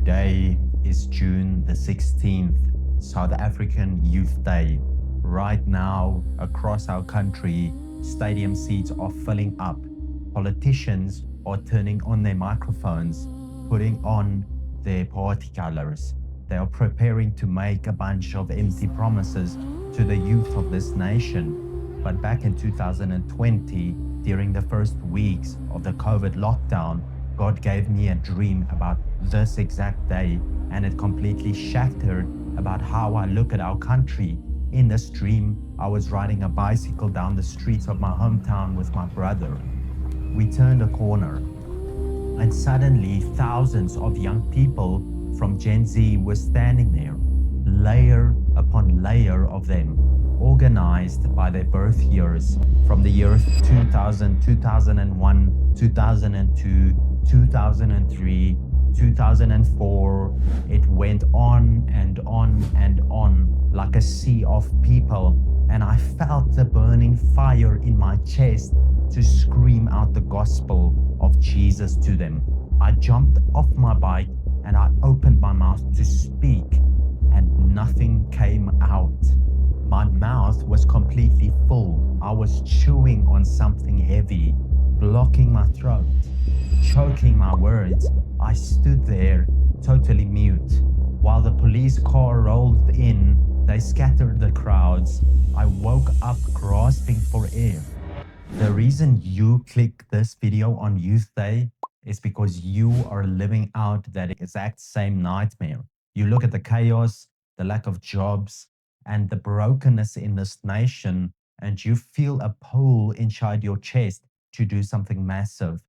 Today is June the 16th, South African Youth Day. Right now, across our country, stadium seats are filling up. Politicians are turning on their microphones, putting on their party colors. They are preparing to make a bunch of empty promises to the youth of this nation. But back in 2020, during the first weeks of the COVID lockdown, God gave me a dream about this exact day, and it completely shattered about how I look at our country. In this dream, I was riding a bicycle down the streets of my hometown with my brother. We turned a corner, and suddenly thousands of young people from Gen Z were standing there, layer upon layer of them, organized by their birth years from the years 2000, 2001, 2002, 2003, 2004. It went on and on and on like a sea of people, and I felt the burning fire in my chest to scream out the gospel of Jesus to them. I jumped off my bike and I opened my mouth to speak, and nothing came out. My mouth was completely full. I was chewing on something heavy, blocking my throat, choking my words. I stood there, totally mute. While the police car rolled in, they scattered the crowds. I woke up grasping for air. The reason you click this video on Youth Day is because you are living out that exact same nightmare. You look at the chaos, the lack of jobs, and the brokenness in this nation, and you feel a pull inside your chest to do something massive.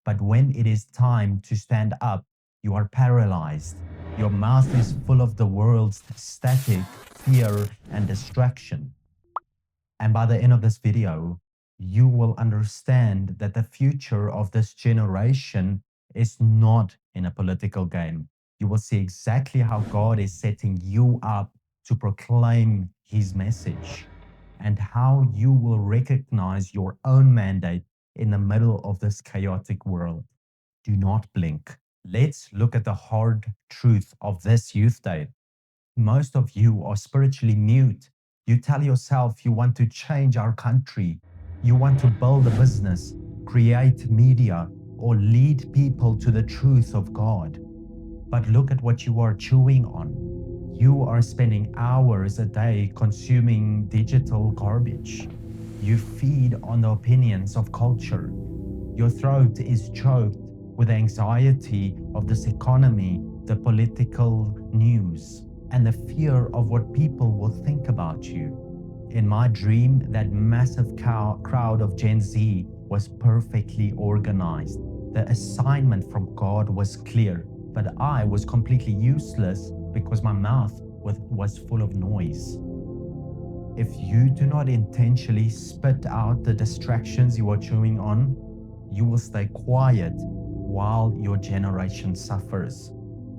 But when it is time to stand up, you are paralyzed. Your mouth is full of the world's static, fear, and distraction. And by the end of this video, you will understand that the future of this generation is not in a political game. You will see exactly how God is setting you up to proclaim his message, and how you will recognize your own mandate in the middle of this chaotic world. Do not blink. Let's look at the hard truth of this Youth Day. Most of you are spiritually mute. You tell yourself you want to change our country. You want to build a business, create media, or lead people to the truth of God. But look at what you are chewing on. You are spending hours a day consuming digital garbage. You feed on the opinions of culture. Your throat is choked with the anxiety of this economy, the political news, and the fear of what people will think about you. In my dream, that massive crowd of Gen Z was perfectly organized. The assignment from God was clear, but I was completely useless because my mouth was full of noise. If you do not intentionally spit out the distractions you are chewing on, you will stay quiet while your generation suffers.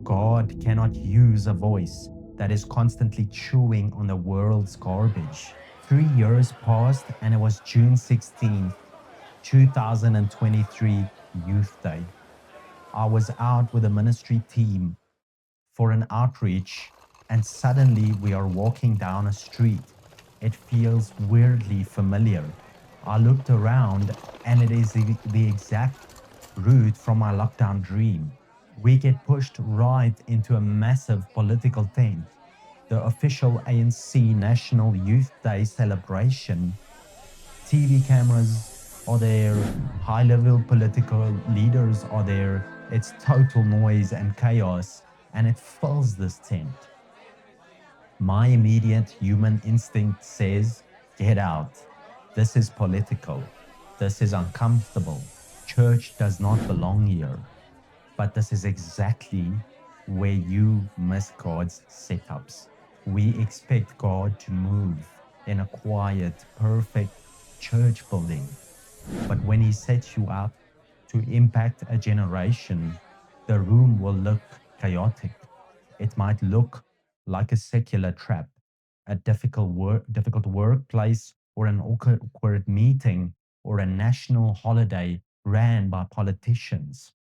God cannot use a voice that is constantly chewing on the world's garbage. 3 years passed and it was June 16th, 2023, Youth Day. I was out with a ministry team for an outreach, and suddenly we are walking down a street. It feels weirdly familiar. I looked around and it is the exact route from my lockdown dream. We get pushed right into a massive political tent. The official ANC National Youth Day celebration. TV cameras are there, high-level political leaders are there. It's total noise and chaos, and it fills this tent. My immediate human instinct says, get out. This is political. This is uncomfortable. Church does not belong here. But this is exactly where you miss God's setups. We expect God to move in a quiet, perfect church building. But when he sets you up to impact a generation, the room will look chaotic. It might look like a secular trap, a difficult workplace, or an awkward meeting, or a national holiday ran by politicians.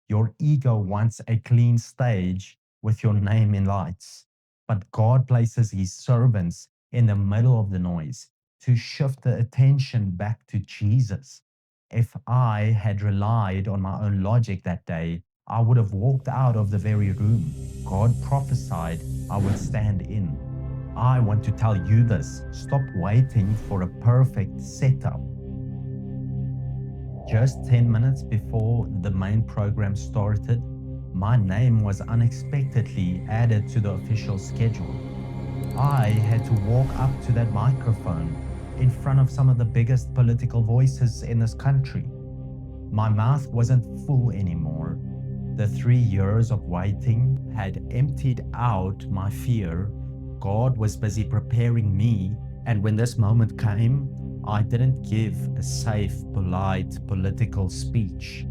Your ego wants a clean stage, with your name in lights. But God places his servants in the middle of the noise to shift the attention back to Jesus. If I had relied on my own logic that day, I would have walked out of the very room God prophesied I would stand in. I want to tell you this: stop waiting for a perfect setup. Just 10 minutes before the main program started, my name was unexpectedly added to the official schedule. I had to walk up to that microphone in front of some of the biggest political voices in this country. My mouth wasn't full anymore. The 3 years of waiting had emptied out my fear. God was busy preparing me, and when this moment came, I didn't give a safe, polite, political speech.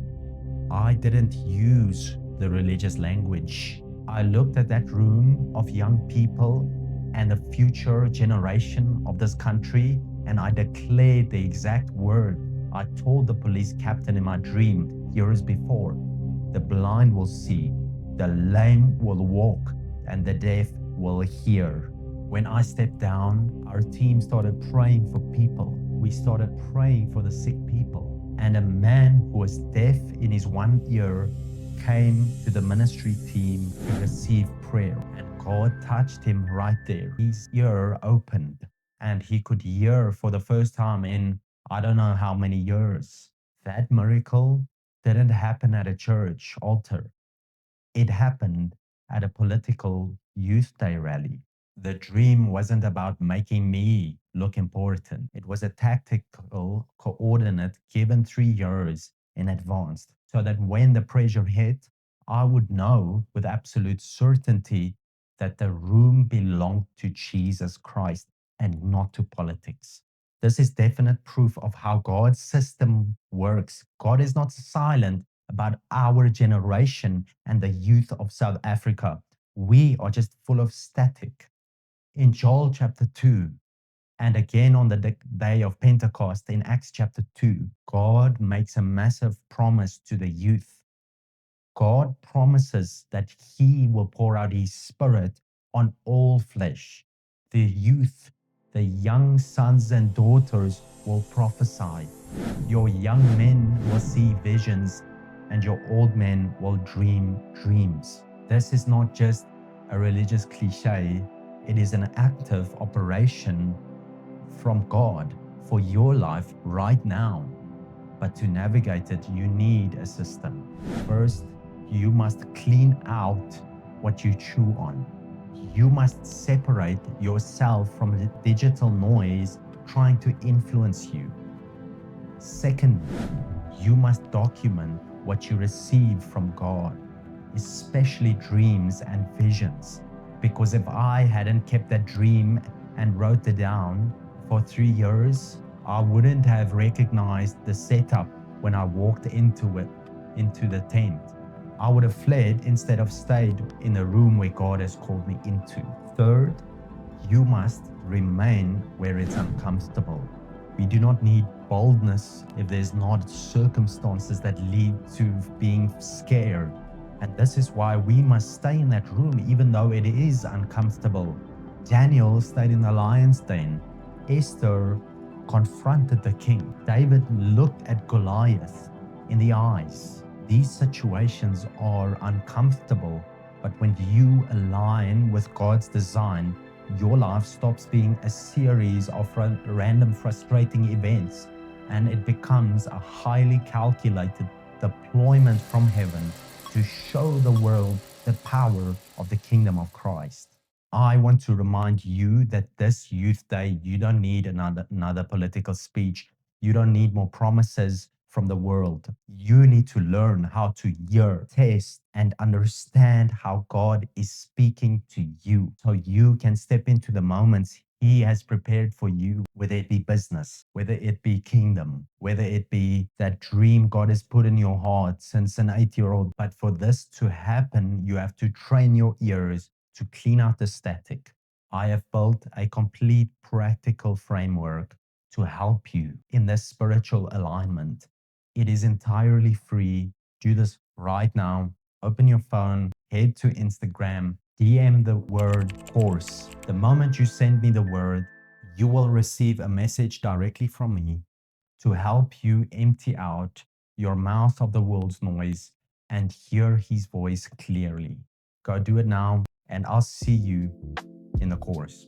I didn't use the religious language. I looked at that room of young people and the future generation of this country, and I declared the exact word I told the police captain in my dream years before. The blind will see, the lame will walk, and the deaf will hear. When I stepped down, our team started praying for people. We started praying for the sick people. And a man who was deaf in his one ear came to the ministry team to receive prayer. And God touched him right there. His ear opened and he could hear for the first time in I don't know how many years. That miracle didn't happen at a church altar. It happened at a political youth day rally. The dream wasn't about making me look important. It was a tactical coordinate given 3 years in advance so that when the pressure hit, I would know with absolute certainty that the room belonged to Jesus Christ and not to politics. This is definite proof of how God's system works. God is not silent about our generation and the youth of South Africa. We are just full of static. In Joel chapter 2, and again on the day of Pentecost in Acts chapter 2, God makes a massive promise to the youth. God promises that he will pour out his spirit on all flesh. The youth, the young sons and daughters will prophesy. Your young men will see visions, and your old men will dream dreams. This is not just a religious cliche, it is an active operation from God for your life right now. But to navigate it, you need a system. First, you must clean out what you chew on. You must separate yourself from the digital noise trying to influence you. Second, you must document what you receive from God, especially dreams and visions. Because if I hadn't kept that dream and wrote it down for 3 years, I wouldn't have recognized the setup when I walked into it, into the tent. I would have fled instead of stayed in the room where God has called me into. Third, you must remain where it's uncomfortable. We do not need boldness if there's not circumstances that lead to being scared. And this is why we must stay in that room even though it is uncomfortable. Daniel stayed in the lion's den. Esther confronted the king. David looked at Goliath in the eyes. These situations are uncomfortable, but when you align with God's design, your life stops being a series of random frustrating events and it becomes a highly calculated deployment from heaven to show the world the power of the kingdom of Christ. I want to remind you that this Youth Day, you don't need another political speech. You don't need more promises from the world. You need to learn how to hear, taste, and understand how God is speaking to you so you can step into the moments He has prepared for you, whether it be business, whether it be kingdom, whether it be that dream God has put in your heart since an 8-year-old. But for this to happen, you have to train your ears to clean out the static. I have built a complete practical framework to help you in this spiritual alignment. It is entirely free. Do this right now. Open your phone, head to Instagram, DM the word course. The moment you send me the word, you will receive a message directly from me to help you empty out your mouth of the world's noise and hear his voice clearly. Go do it now, and I'll see you in the course.